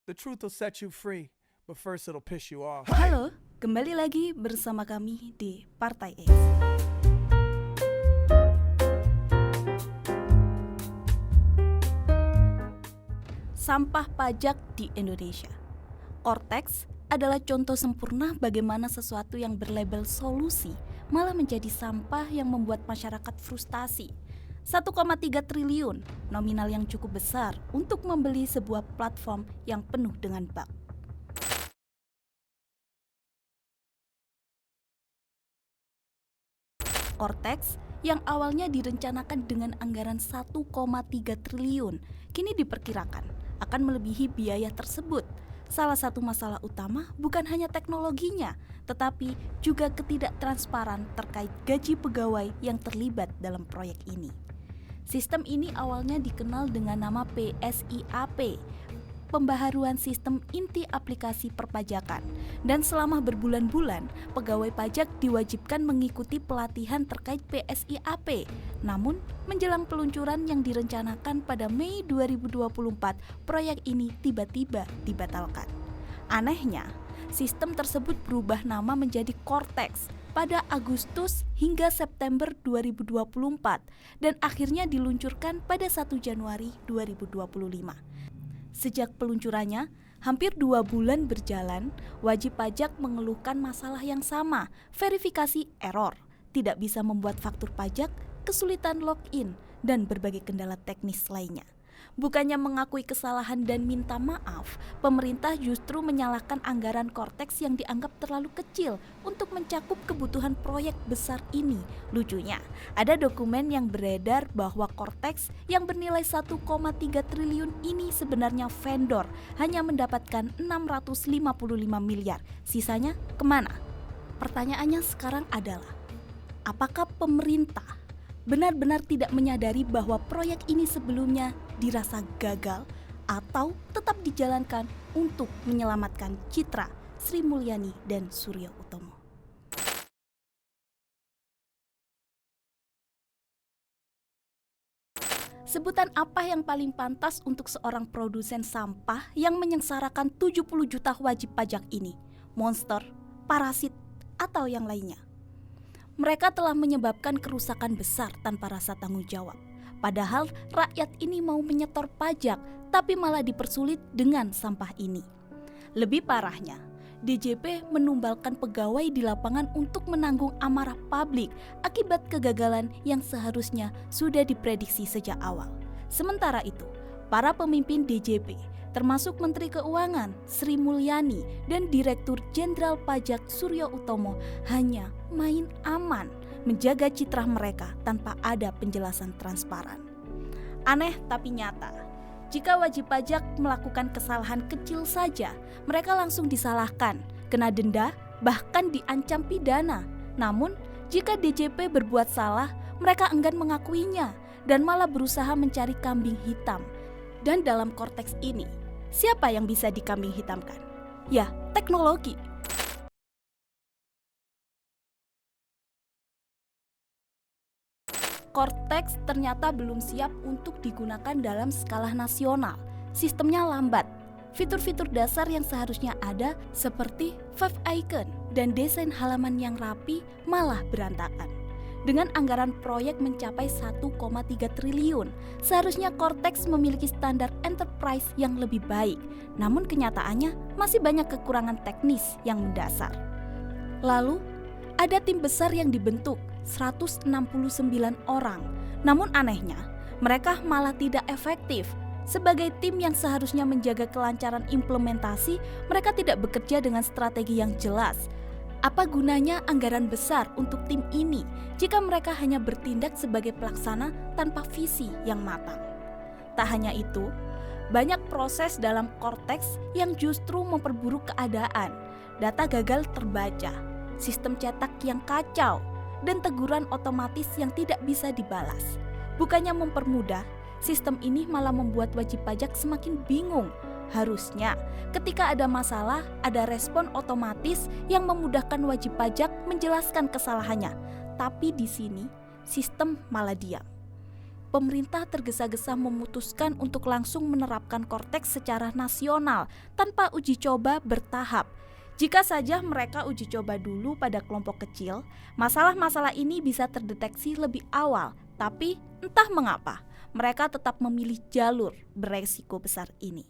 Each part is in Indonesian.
The truth will set you free, but first it'll piss you off. Halo, kembali lagi bersama kami di Partai X. Sampah pajak di Indonesia. Cortex adalah contoh sempurna bagaimana sesuatu yang berlabel solusi malah menjadi sampah yang membuat masyarakat frustasi. 1,3 triliun, nominal yang cukup besar untuk membeli sebuah platform yang penuh dengan bug. Cortex yang awalnya direncanakan dengan anggaran 1,3 triliun, kini diperkirakan akan melebihi biaya tersebut. Salah satu masalah utama bukan hanya teknologinya, tetapi juga ketidaktransparan terkait gaji pegawai yang terlibat dalam proyek ini. Sistem ini awalnya dikenal dengan nama PSIAP, Pembaharuan Sistem Inti Aplikasi Perpajakan, dan selama berbulan-bulan, pegawai pajak diwajibkan mengikuti pelatihan terkait PSIAP. Namun, menjelang peluncuran yang direncanakan pada Mei 2024, proyek ini tiba-tiba dibatalkan. Anehnya, sistem tersebut berubah nama menjadi Cortex pada Agustus hingga September 2024 dan akhirnya diluncurkan pada 1 Januari 2025. Sejak peluncurannya, hampir 2 bulan berjalan, wajib pajak mengeluhkan masalah yang sama, verifikasi error, tidak bisa membuat faktur pajak, kesulitan login, dan berbagai kendala teknis lainnya. Bukannya mengakui kesalahan dan minta maaf, pemerintah justru menyalahkan anggaran Cortex yang dianggap terlalu kecil untuk mencakup kebutuhan proyek besar ini. Lucunya, ada dokumen yang beredar bahwa Cortex yang bernilai 1,3 triliun ini sebenarnya vendor, hanya mendapatkan 655 miliar. Sisanya kemana? Pertanyaannya sekarang adalah, apakah pemerintah benar-benar tidak menyadari bahwa proyek ini sebelumnya dirasa gagal atau tetap dijalankan untuk menyelamatkan citra Sri Mulyani dan Surya Utomo? Sebutan apa yang paling pantas untuk seorang produsen sampah yang menyengsarakan 70 juta wajib pajak ini? Monster, parasit, atau yang lainnya? Mereka telah menyebabkan kerusakan besar tanpa rasa tanggung jawab. Padahal rakyat ini mau menyetor pajak, tapi malah dipersulit dengan sampah ini. Lebih parahnya, DJP menumbalkan pegawai di lapangan untuk menanggung amarah publik akibat kegagalan yang seharusnya sudah diprediksi sejak awal. Sementara itu, para pemimpin DJP, termasuk Menteri Keuangan Sri Mulyani dan Direktur Jenderal Pajak Surya Utomo, hanya main aman menjaga citra mereka tanpa ada penjelasan transparan. Aneh tapi nyata, jika wajib pajak melakukan kesalahan kecil saja, mereka langsung disalahkan, kena denda, bahkan diancam pidana. Namun, jika DJP berbuat salah, mereka enggan mengakuinya dan malah berusaha mencari kambing hitam. Dan dalam konteks ini, siapa yang bisa dikambing hitamkan? Ya, teknologi. Cortex ternyata belum siap untuk digunakan dalam skala nasional. Sistemnya lambat. Fitur-fitur dasar yang seharusnya ada seperti Five Icon dan desain halaman yang rapi malah berantakan. Dengan anggaran proyek mencapai 1,3 triliun, seharusnya Cortex memiliki standar enterprise yang lebih baik. Namun kenyataannya masih banyak kekurangan teknis yang mendasar. Lalu, ada tim besar yang dibentuk, 169 orang. Namun anehnya, mereka malah tidak efektif. Sebagai tim yang seharusnya menjaga kelancaran implementasi, mereka tidak bekerja dengan strategi yang jelas. Apa gunanya anggaran besar untuk tim ini jika mereka hanya bertindak sebagai pelaksana tanpa visi yang matang? Tak hanya itu, banyak proses dalam Cortex yang justru memperburuk keadaan. Data gagal terbaca, sistem cetak yang kacau, dan teguran otomatis yang tidak bisa dibalas. Bukannya mempermudah, sistem ini malah membuat wajib pajak semakin bingung. Harusnya, ketika ada masalah, ada respon otomatis yang memudahkan wajib pajak menjelaskan kesalahannya. Tapi di sini, sistem malah diam. pemerintah tergesa-gesa memutuskan untuk langsung menerapkan Cortex secara nasional tanpa uji coba bertahap. Jika saja mereka uji coba dulu pada kelompok kecil, masalah-masalah ini bisa terdeteksi lebih awal. Tapi entah mengapa, mereka tetap memilih jalur beresiko besar ini.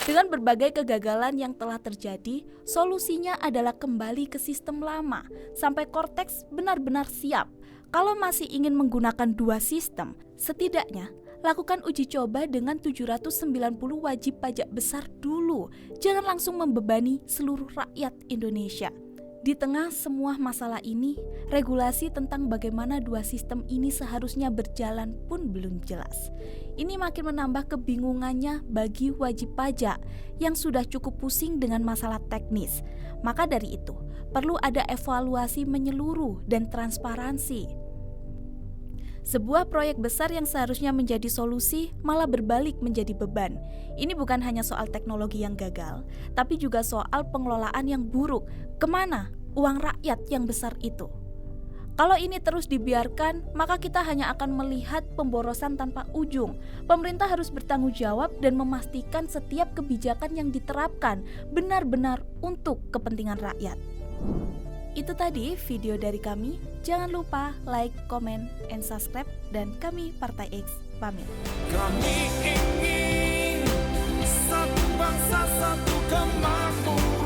Dengan berbagai kegagalan yang telah terjadi, solusinya adalah kembali ke sistem lama sampai Cortex benar-benar siap. Kalau masih ingin menggunakan dua sistem, setidaknya lakukan uji coba dengan 790 wajib pajak besar dulu. Jangan langsung membebani seluruh rakyat Indonesia. Di tengah semua masalah ini, regulasi tentang bagaimana dua sistem ini seharusnya berjalan pun belum jelas. Ini makin menambah kebingungannya bagi wajib pajak yang sudah cukup pusing dengan masalah teknis. Maka dari itu, perlu ada evaluasi menyeluruh dan transparansi. Sebuah proyek besar yang seharusnya menjadi solusi malah berbalik menjadi beban. Ini bukan hanya soal teknologi yang gagal, tapi juga soal pengelolaan yang buruk. Kemana uang rakyat yang besar itu? Kalau ini terus dibiarkan, maka kita hanya akan melihat pemborosan tanpa ujung. Pemerintah harus bertanggung jawab dan memastikan setiap kebijakan yang diterapkan benar-benar untuk kepentingan rakyat. Itu tadi video dari kami. Jangan lupa like, comment, and subscribe. Dan kami Partai X pamit. Kami ingin satu bangsa, satu kemampuan.